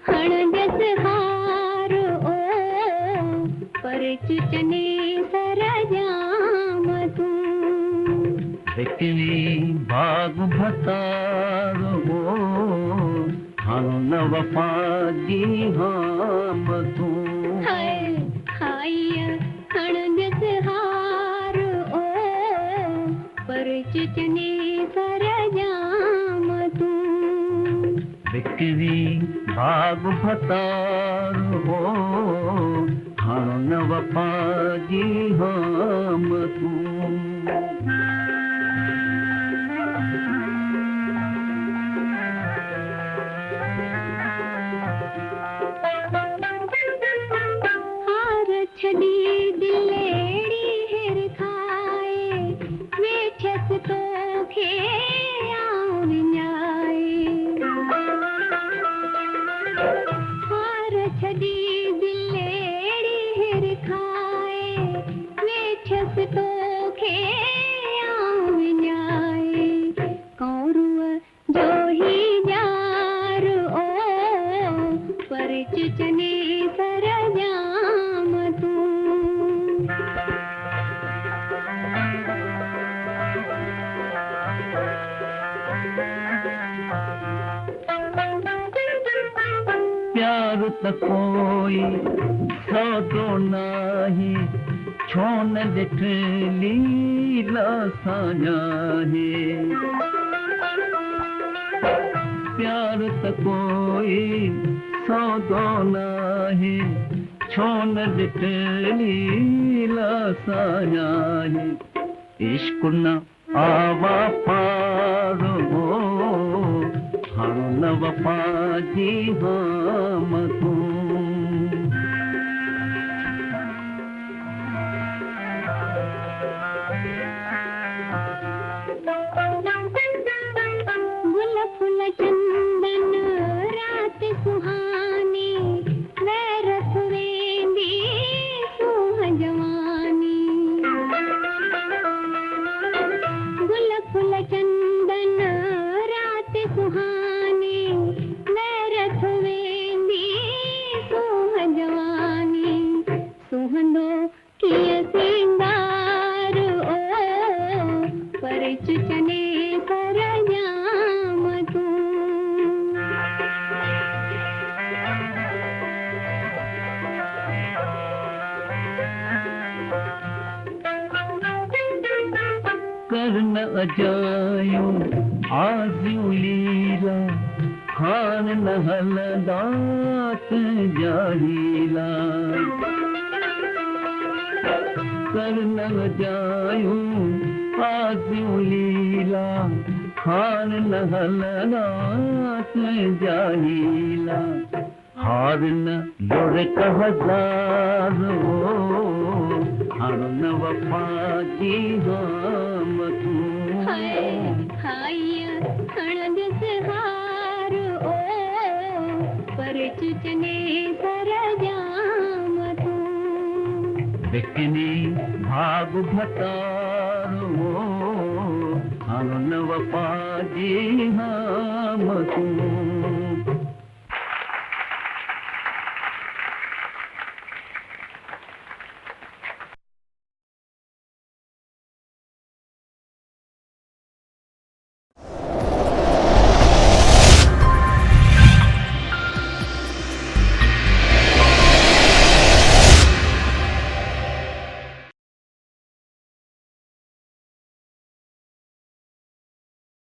हणजस हार ओ परचुचने सरजाम तू बिकवी बाग भतार ओ हानो न वफा जी हम तू हाय हाय हणजस हार ओ परचुचने सरजाम तू बिकवी बाग भतार हो हानो न वफा जी हम तू हार छड़ी दिलेड़ी हिर खाए वेठस तो खे आउन न्याए हार छड़ी दिलेड़ी हिर खाए वेठस तो खे आउन न्याए कौरुआ जो ही जार ओ परचुचने सरजाम तू प्यार त कोई सौदो नाही छोन ॾिठ लीला सां है प्यार त कोई सौदो नाही छोन ॾिठ लीला सां है इश्क न आवा पार हो हानो न वफा जी हम तू गुल फुल चंदन रात सुहानी वैरस वेंदी सूह जवानी गुल फुल चंदन रात सुहानी वैरस वेंदी सूह जवानी सुहंदो किय सिंगार ओ परचुचने सरजाम तू करन अजायूं आज़ियूं लीला खान न हलदात जाहीला करन अजायूं आज़ियूं लीला खान न हलदात जाहीला हार न लोड़ कहजार हो हानो न वफा जी हम तू हाय हणजस हार ओ परचुचने सरजाम तू बिकनी भाग भतार हो हानो न वफा जी हम तू